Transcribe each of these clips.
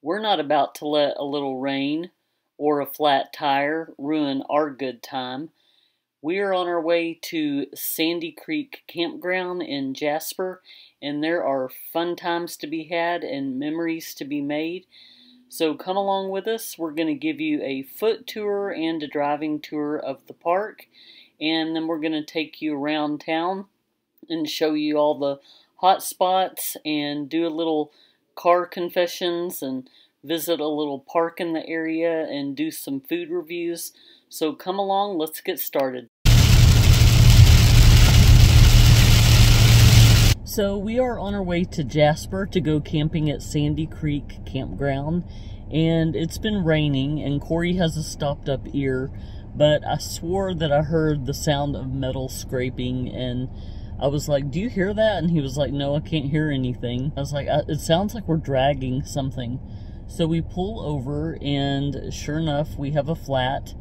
We're not about to let a little rain or a flat tire ruin our good time. We are on our way to Sandy Creek Campground in Jasper, and there are fun times to be had and memories to be made. So come along with us. We're going to give you a foot tour and a driving tour of the park, and then we're going to take you around town and show you all the hot spots and do a little car confessions and visit a little park in the area and do some food reviews. So come along, let's get started. So we are on our way to Jasper to go camping at Sandy Creek Campground, and it's been raining and Corey has a stopped up ear, but I swore that I heard the sound of metal scraping, and I was like, do you hear that? And he was like, no, I can't hear anything. I was like, it sounds like we're dragging something. So we pull over, and sure enough, we have a flat.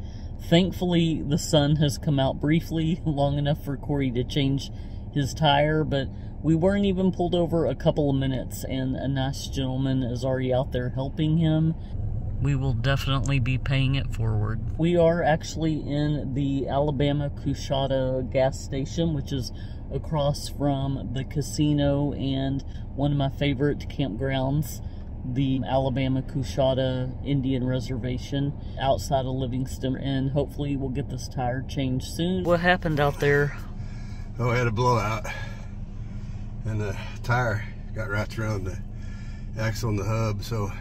Thankfully, the sun has come out briefly, long enough for Corey to change his tire, but we weren't even pulled over a couple of minutes, and a nice gentleman is already out there helping him. We will definitely be paying it forward. We are actually in the Alabama Coushatta gas station, which is across from the casino and one of my favorite campgrounds, the Alabama Coushatta Indian Reservation outside of Livingston, and hopefully we'll get this tire changed soon. What happened out there? Oh, I had a blowout, and the tire got wrapped around the axle and the hub, so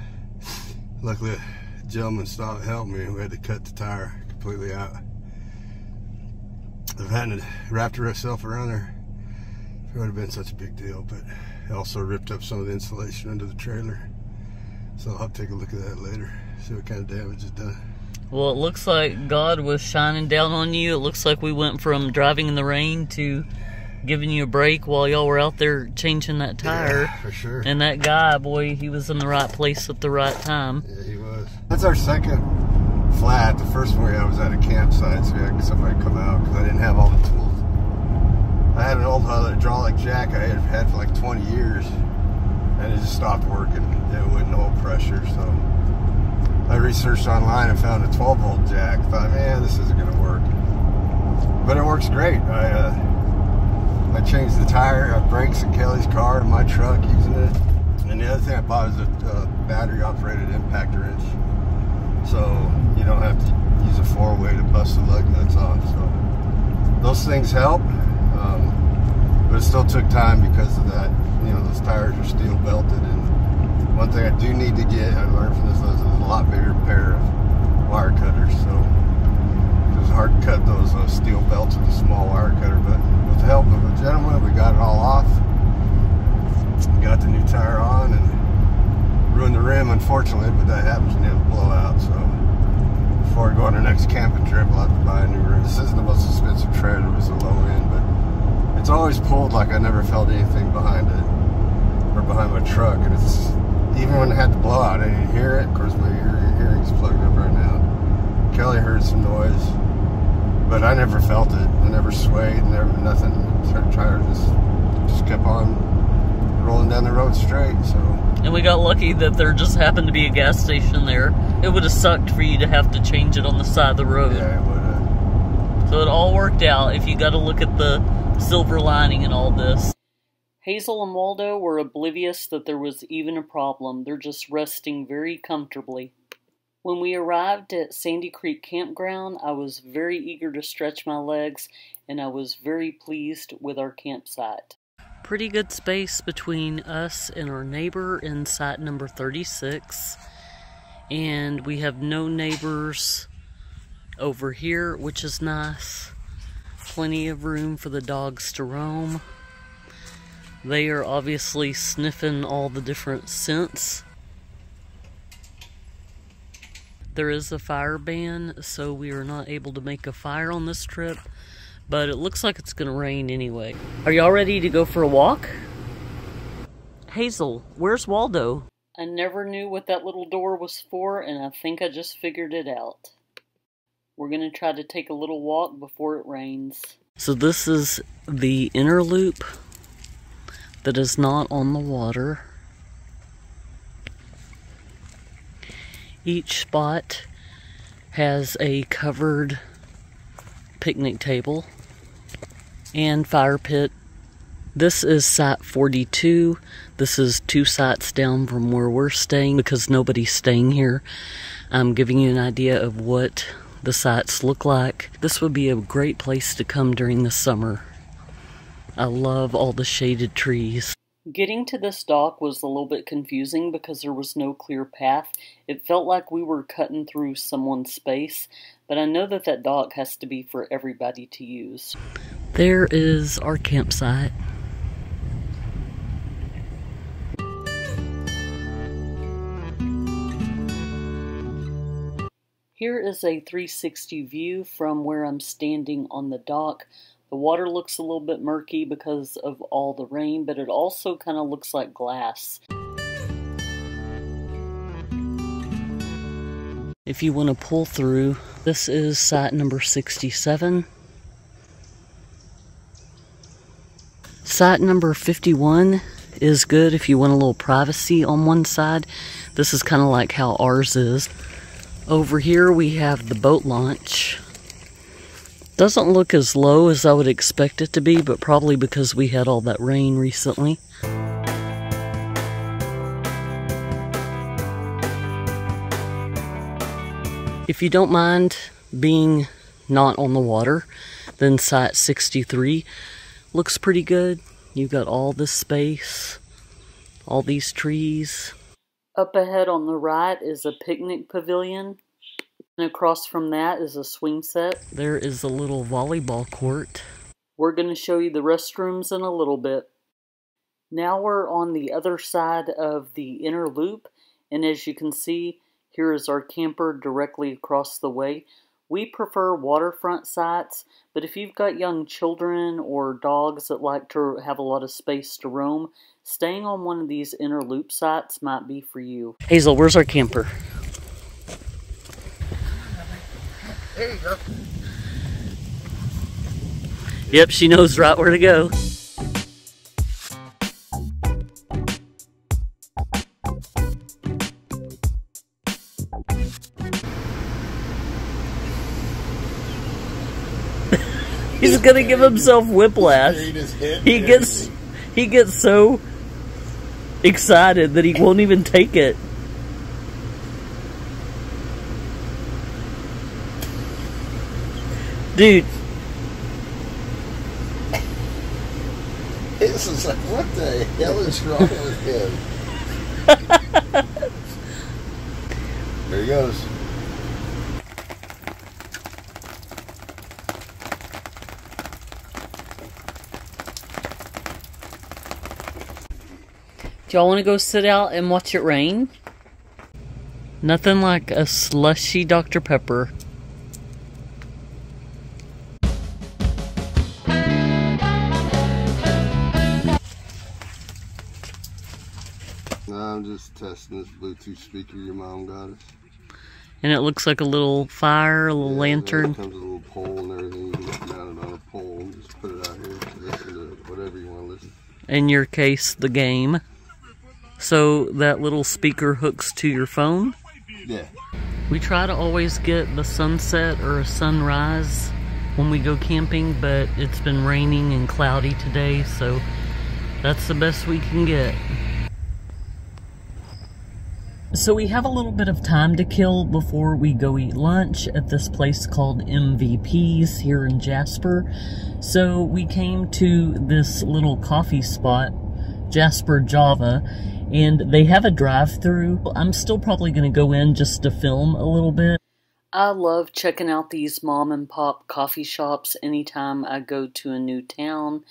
luckily a gentleman stopped and helped me. We had to cut the tire completely out. If I hadn't wrapped herself around there, it would have been such a big deal, but it also ripped up some of the insulation under the trailer. So I'll have to take a look at that later, see what kind of damage it's done. Well, it looks like God was shining down on you. It looks like we went from driving in the rain to giving you a break while y'all were out there changing that tire. Yeah, for sure. And that guy, boy, he was in the right place at the right time. Yeah, he was. That's our second flat. The first one I was at a campsite, so we had somebody come out because I didn't have all the tools. I had an old hydraulic jack I had had for like 20 years, and it just stopped working. It wouldn't hold pressure, so I researched online and found a 12-volt jack. Thought, man, this isn't going to work. But it works great. I changed the tire, brakes in Kelly's car and my truck using it. And the other thing I bought is a battery-operated impactor wrench. So you don't have to use a four-way to bust the lug nuts off. So those things help. But it still took time because of that. You know, those tires are steel belted, and one thing I do need to get, I learned from this, is a lot bigger pair of wire cutters. So it was hard to cut those steel belts with a small wire cutter, but with the help of a gentleman, we got it all off. We got the new tire on and ruined the rim, unfortunately, but that happens when you have a blowout. So before we go on our next camping trip, we'll have to buy a new rim. This isn't the most expensive trailer, it was a low end, but it's always pulled like I never felt anything behind it, or behind my truck. And it's, even when it had the blowout, I didn't hear it. Of course, my hearing's plugged up right now. Kelly heard some noise, but I never felt it. I never swayed, never nothing. The tire just kept on rolling down the road straight. So. And we got lucky that there just happened to be a gas station there. It would have sucked for you to have to change it on the side of the road. Yeah, it would have. So it all worked out if you got to look at the silver lining in all this. Hazel and Waldo were oblivious that there was even a problem. They're just resting very comfortably. When we arrived at Sandy Creek Campground, I was very eager to stretch my legs, and I was very pleased with our campsite. Pretty good space between us and our neighbor in site number 36. And we have no neighbors over here, which is nice. Plenty of room for the dogs to roam. They are obviously sniffing all the different scents. There is a fire ban, so we are not able to make a fire on this trip, but it looks like it's gonna rain anyway. Are y'all ready to go for a walk? Hazel, where's Waldo? I never knew what that little door was for, and I think I just figured it out. We're going to try to take a little walk before it rains. So this is the inner loop that is not on the water. Each spot has a covered picnic table and fire pit. This is site 42. This is 2 sites down from where we're staying because nobody's staying here. I'm giving you an idea of what the sites look like. This would be a great place to come during the summer. I love all the shaded trees. Getting to this dock was a little bit confusing because there was no clear path. It felt like we were cutting through someone's space, but I know that that dock has to be for everybody to use. There is our campsite. Here is a 360 view from where I'm standing on the dock. The water looks a little bit murky because of all the rain, but it also kind of looks like glass. If you want to pull through, this is site number 67. Site number 51 is good if you want a little privacy on one side. This is kind of like how ours is. Over here we have the boat launch. Doesn't look as low as I would expect it to be, but probably because we had all that rain recently. If you don't mind being not on the water, then site 63 looks pretty good. You've got all this space, all these trees. Up ahead on the right is a picnic pavilion. And across from that is a swing set. There is a little volleyball court. We're going to show you the restrooms in a little bit. Now we're on the other side of the inner loop. And as you can see, here is our camper directly across the way. We prefer waterfront sites, but if you've got young children or dogs that like to have a lot of space to roam, staying on one of these inner loop sites might be for you. Hazel, where's our camper? There you go. Yep, she knows right where to go. He's gonna give himself whiplash. He gets so excited that he won't even take it. Dude. This is like, what the hell is wrong with him? There he goes. Do y'all want to go sit out and watch it rain? Nothing like a slushy Dr. Pepper. I'm just testing this Bluetooth speaker your mom got us. And it looks like a little fire, a little lantern. It comes with a little pole and everything. You can just mount it on a pole and just put it out here to listen to whatever you want to listen. In your case, the game. So that little speaker hooks to your phone? Yeah. We try to always get the sunset or a sunrise when we go camping, but it's been raining and cloudy today, so that's the best we can get. So we have a little bit of time to kill before we go eat lunch at this place called MVP's here in Jasper. So we came to this little coffee spot, Jasper Java, and they have a drive-through. I'm still probably going to go in just to film a little bit. I love checking out these mom and pop coffee shops anytime I go to a new town.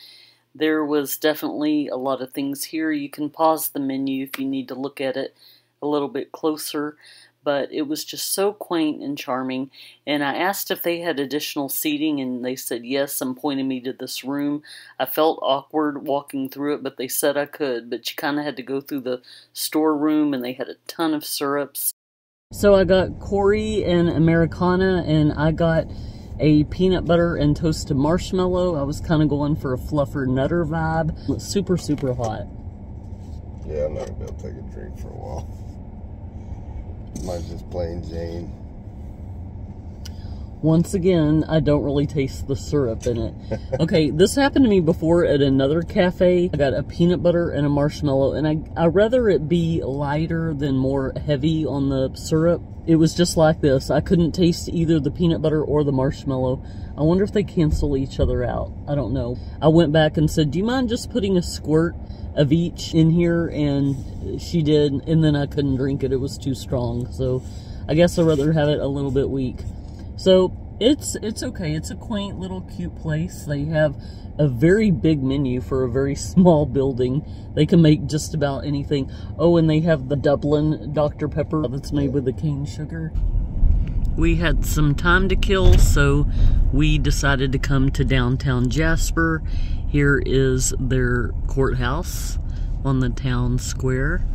There was definitely a lot of things here. You can pause the menu if you need to look at it a little bit closer, but it was just so quaint and charming. And I asked if they had additional seating, and they said yes, and pointed me to this room. I felt awkward walking through it, but they said I could, but you kind of had to go through the storeroom, and they had a ton of syrups. So I got Corey an Americana, and I got a peanut butter and toasted marshmallow. I was kind of going for a fluffer nutter vibe. It's super, super hot. Yeah, I'm not going to be able to take a drink for a while. Mine's just plain Jane. Once again, I don't really taste the syrup in it. Okay, this happened to me before at another cafe. I got a peanut butter and a marshmallow, and I'd rather it be lighter than more heavy on the syrup. It was just like this. I couldn't taste either the peanut butter or the marshmallow. I wonder if they cancel each other out. I don't know. I went back and said, do you mind just putting a squirt of each in here? And she did, and then I couldn't drink it. It was too strong. So I guess I'd rather have it a little bit weak. So it's okay. It's a quaint little cute place. They have a very big menu for a very small building. They can make just about anything. Oh, and they have the Dublin Dr. Pepper that's made with the cane sugar. We had some time to kill, so we decided to come to downtown Jasper. Here is their courthouse on the town square.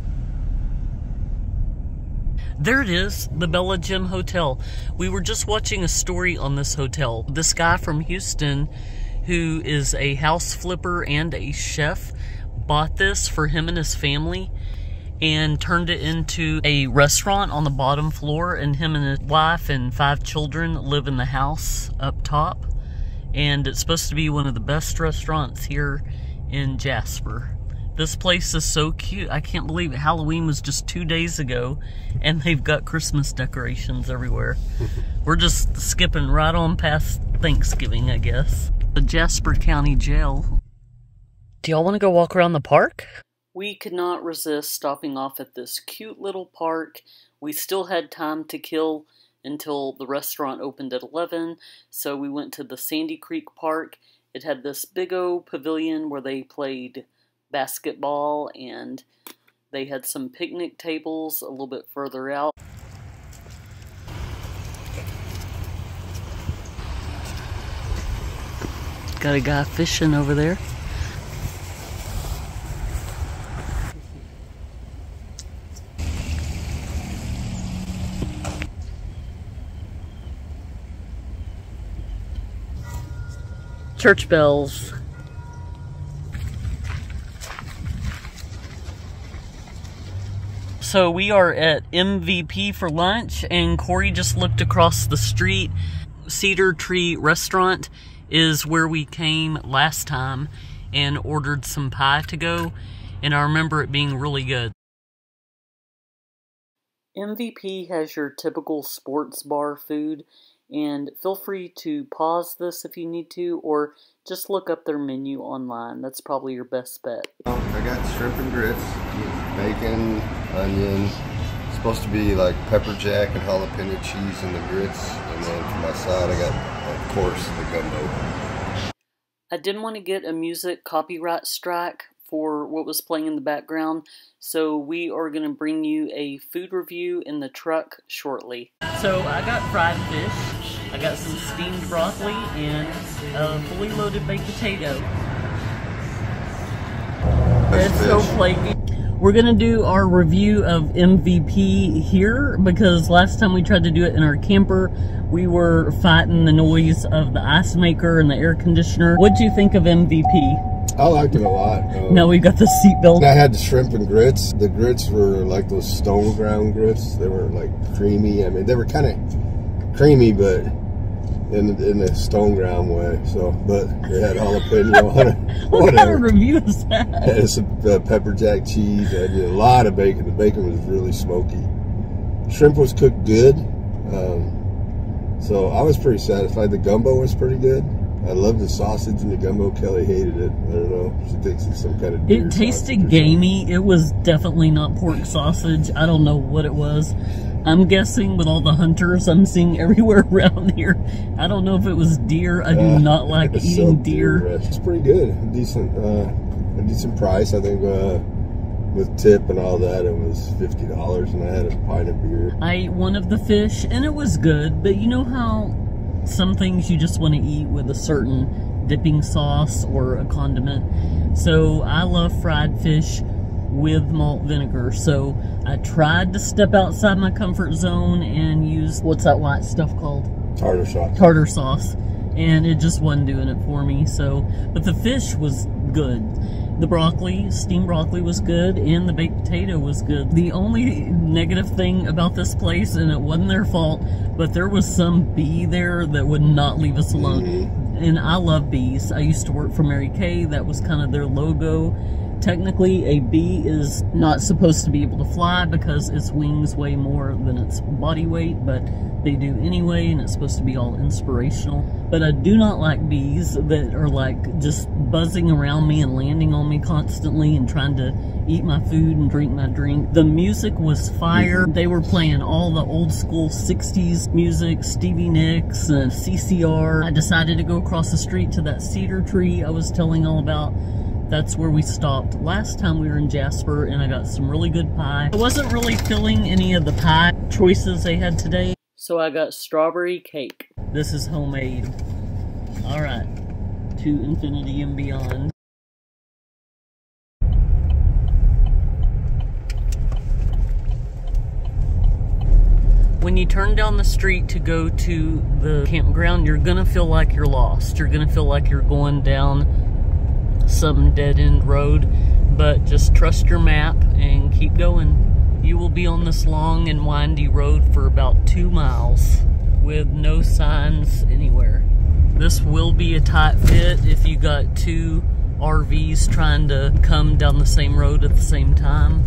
There it is, the Bella Gym Hotel. We were just watching a story on this hotel. This guy from Houston, who is a house flipper and a chef, bought this for him and his family and turned it into a restaurant on the bottom floor, and him and his wife and 5 children live in the house up top. And it's supposed to be one of the best restaurants here in Jasper. This place is so cute. I can't believe it. Halloween was just 2 days ago, and they've got Christmas decorations everywhere. We're just skipping right on past Thanksgiving, I guess. The Jasper County Jail. Do y'all want to go walk around the park? We could not resist stopping off at this cute little park. We still had time to kill until the restaurant opened at 11, so we went to the Sandy Creek Park. It had this big old pavilion where they played basketball, and they had some picnic tables a little bit further out. Got a guy fishing over there. Church bells. So we are at MVP for lunch, and Corey just looked across the street. Cedar Tree Restaurant is where we came last time and ordered some pie to go, and I remember it being really good. MVP has your typical sports bar food, and feel free to pause this if you need to, or just look up their menu online. That's probably your best bet. I got shrimp and grits, bacon, onion. It's supposed to be like pepper jack and jalapeno cheese in the grits, and then for my side I got, of course, the gumbo. I didn't want to get a music copyright strike for what was playing in the background, so we are going to bring you a food review in the truck shortly. So I got fried fish, I got some steamed broccoli, and a fully loaded baked potato. It's so flaky. We're going to do our review of MVP here, because last time we tried to do it in our camper, we were fighting the noise of the ice maker and the air conditioner. What'd you think of MVP? I liked it a lot. Now we've got the seatbelt. I had the shrimp and grits. The grits were like those stone ground grits. They weren't like creamy. I mean, they were kind of creamy, but in a stone ground way. So, but they had jalapeno on it. What kind of review is that? It had some pepper jack cheese. I did a lot of bacon. The bacon was really smoky. Shrimp was cooked good. So I was pretty satisfied. The gumbo was pretty good. I love the sausage in the gumbo. Kelly hated it. I don't know. She thinks it's some kind of deer. It tasted gamey. It was definitely not pork sausage. I don't know what it was. I'm guessing with all the hunters I'm seeing everywhere around here, I don't know if it was deer. I do not like eating deer. It's pretty good. A decent price. I think with tip and all that, it was $50, and I had a pint of beer. I ate one of the fish, and it was good, but you know how some things you just want to eat with a certain dipping sauce or a condiment. So I love fried fish with malt vinegar. So I tried to step outside my comfort zone and use, what's that white stuff called? Tartar sauce. Tartar sauce. And it just wasn't doing it for me. So, but the fish was good. The broccoli, steamed broccoli was good, and the baked potato was good. The only negative thing about this place, and it wasn't their fault, but there was some bee there that would not leave us alone. And I love bees. I used to work for Mary Kay. That was kind of their logo. Technically, a bee is not supposed to be able to fly because its wings weigh more than its body weight, but they do anyway, and it's supposed to be all inspirational. But I do not like bees that are like just buzzing around me and landing on me constantly and trying to eat my food and drink my drink. The music was fire. They were playing all the old school 60s music, Stevie Nicks and CCR. I decided to go across the street to that cedar tree I was telling all about. That's where we stopped last time we were in Jasper, and I got some really good pie. I wasn't really feeling any of the pie choices they had today, so I got strawberry cake. This is homemade. Alright, to infinity and beyond. When you turn down the street to go to the campground, you're gonna feel like you're lost. You're gonna feel like you're going down some dead-end road, but just trust your map and keep going. You will be on this long and windy road for about 2 miles with no signs anywhere. This will be a tight fit if you got 2 RVs trying to come down the same road at the same time.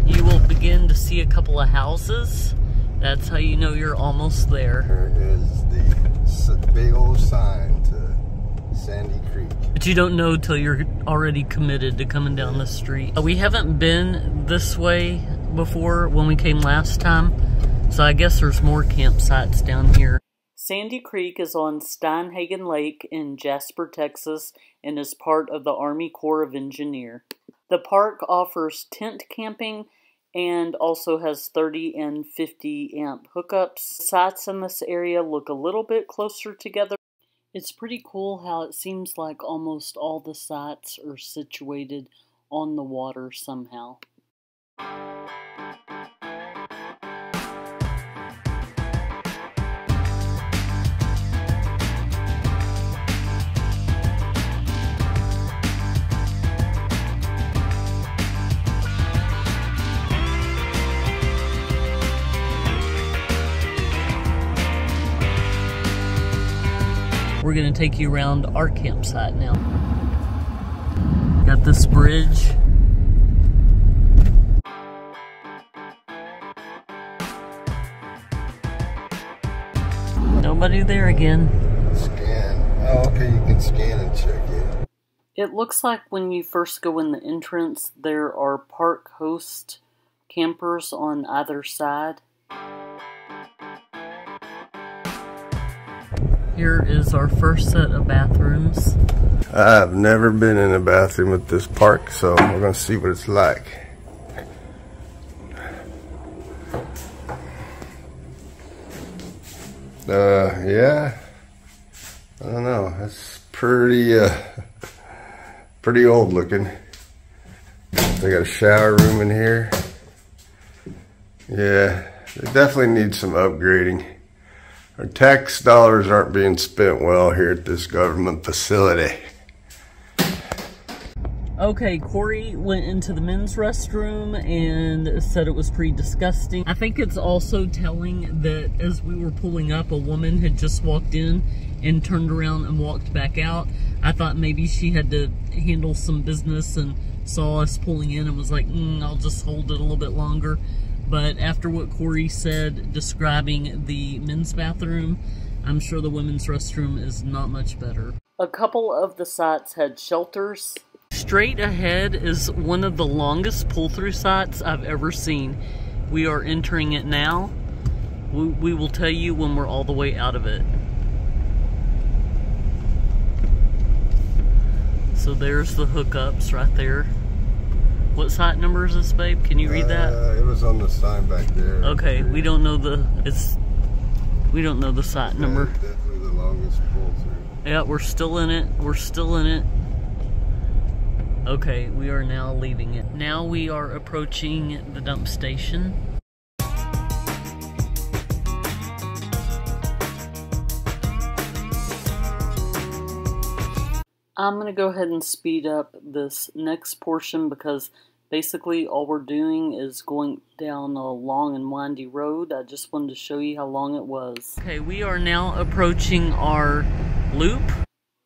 You will begin to see a couple of houses. That's how you know you're almost there. There is the big old sign to Sandy Creek. But you don't know till you're already committed to coming down the street. We haven't been this way before when we came last time, so I guess there's more campsites down here. Sandy Creek is on Steinhagen Lake in Jasper, Texas, and is part of the Army Corps of Engineers. The park offers tent camping and also has 30 and 50 amp hookups. Sites in this area look a little bit closer together. It's pretty cool how it seems like almost all the sites are situated on the water somehow. We're going to take you around our campsite now. Got this bridge. Nobody there again. Scan. Oh, okay, you can scan and check it. It looks like when you first go in the entrance, there are park host campers on either side. Here is our first set of bathrooms. I've never been in a bathroom at this park, so we're gonna see what it's like. Yeah, I don't know. It's pretty old looking. They got a shower room in here. Yeah, they definitely need some upgrading. Our tax dollars aren't being spent well here at this government facility. Okay, Corey went into the men's restroom and said it was pretty disgusting. I think it's also telling that as we were pulling up, a woman had just walked in and turned around and walked back out. I thought maybe she had to handle some business and saw us pulling in and was like, I'll just hold it a little bit longer. But after what Corey said describing the men's bathroom, I'm sure the women's restroom is not much better. A couple of the sites had shelters. Straight ahead is one of the longest pull-through sites I've ever seen. We are entering it now. We will tell you when we're all the way out of it. So there's the hookups right there. What site number is this, babe? Can you read that? It was on the sign back there. Okay, we don't know the site number. Definitely the longest pull-through. Yeah, we're still in it. We're still in it. Okay, we are now leaving it. Now we are approaching the dump station. I'm going to go ahead and speed up this next portion because basically all we're doing is going down a long and windy road. I just wanted to show you how long it was. Okay, we are now approaching our loop.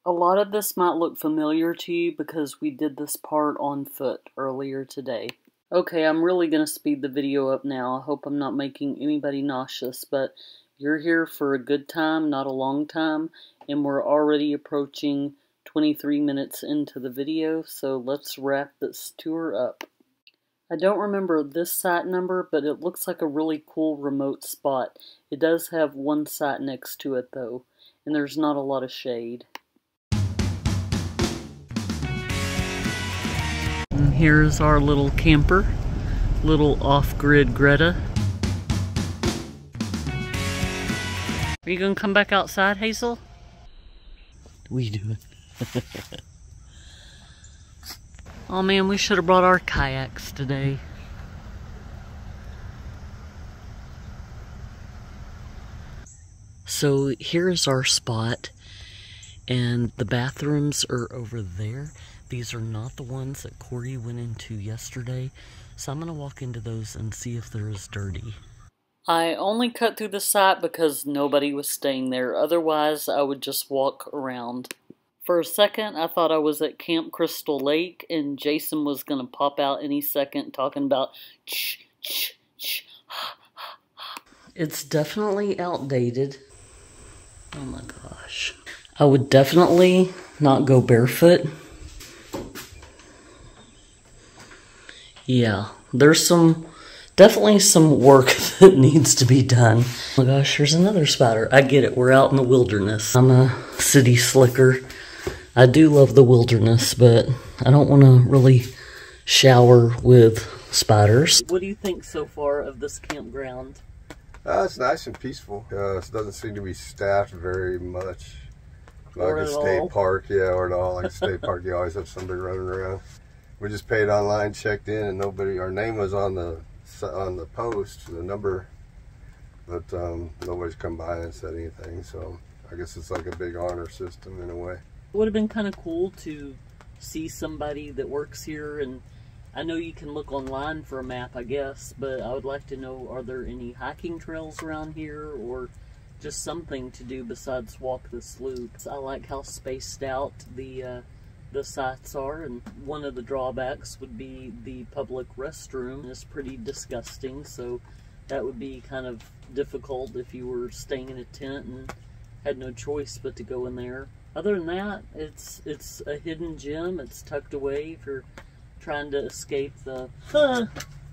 A lot of this might look familiar to you because we did this part on foot earlier today. Okay, I'm really going to speed the video up now. I hope I'm not making anybody nauseous, but you're here for a good time, not a long time, and we're already approaching 23 minutes into the video, so let's wrap this tour up. I don't remember this site number, but it looks like a really cool remote spot. It does have one site next to it though, and there's not a lot of shade. And here's our little camper, little off-grid Greta. Are you gonna come back outside, Hazel? What are you doing? Oh man, we should have brought our kayaks today. So here's our spot, and the bathrooms are over there. These are not the ones that Corey went into yesterday, so I'm gonna walk into those and see if they're as dirty. I only cut through the site because nobody was staying there, otherwise I would just walk around. For a second, I thought I was at Camp Crystal Lake, and Jason was going to pop out any second talking about It's definitely outdated. Oh my gosh. I would definitely not go barefoot. Yeah, there's definitely some work that needs to be done. Oh my gosh, there's another spider. I get it, we're out in the wilderness. I'm a city slicker. I do love the wilderness, but I don't want to really shower with spiders. What do you think so far of this campground? It's nice and peaceful. It doesn't seem to be staffed very much. Like a state park, yeah, or at all. Like a state park, you always have somebody running around. We just paid online, checked in, and nobody. Our name was on the post, the number, but nobody's come by and said anything. So I guess it's like a big honor system in a way. It would have been kind of cool to see somebody that works here, and I know you can look online for a map, I guess, but I would like to know, are there any hiking trails around here, or just something to do besides walk this loop? I like how spaced out the sites are, and one of the drawbacks would be the public restroom. It's pretty disgusting, so that would be kind of difficult if you were staying in a tent and had no choice but to go in there. Other than that, it's a hidden gem. It's tucked away if you're trying to escape the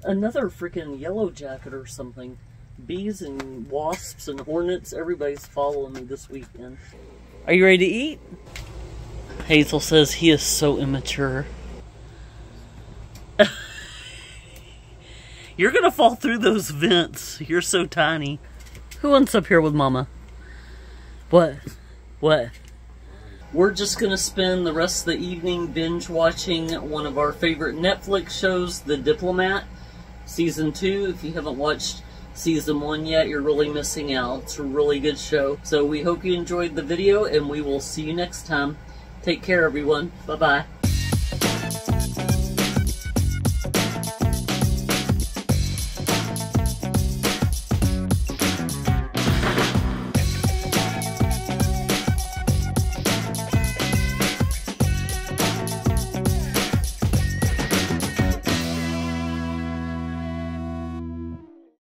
another freaking yellow jacket or something. Bees and wasps and hornets. Everybody's following me this weekend. Are you ready to eat? Hazel says he is so immature. You're gonna fall through those vents. You're so tiny. Who wants up here with Mama? What? What? We're just gonna spend the rest of the evening binge watching one of our favorite Netflix shows, The Diplomat, Season 2. If you haven't watched Season 1 yet, you're really missing out. It's a really good show. So we hope you enjoyed the video, and we will see you next time. Take care, everyone. Bye-bye.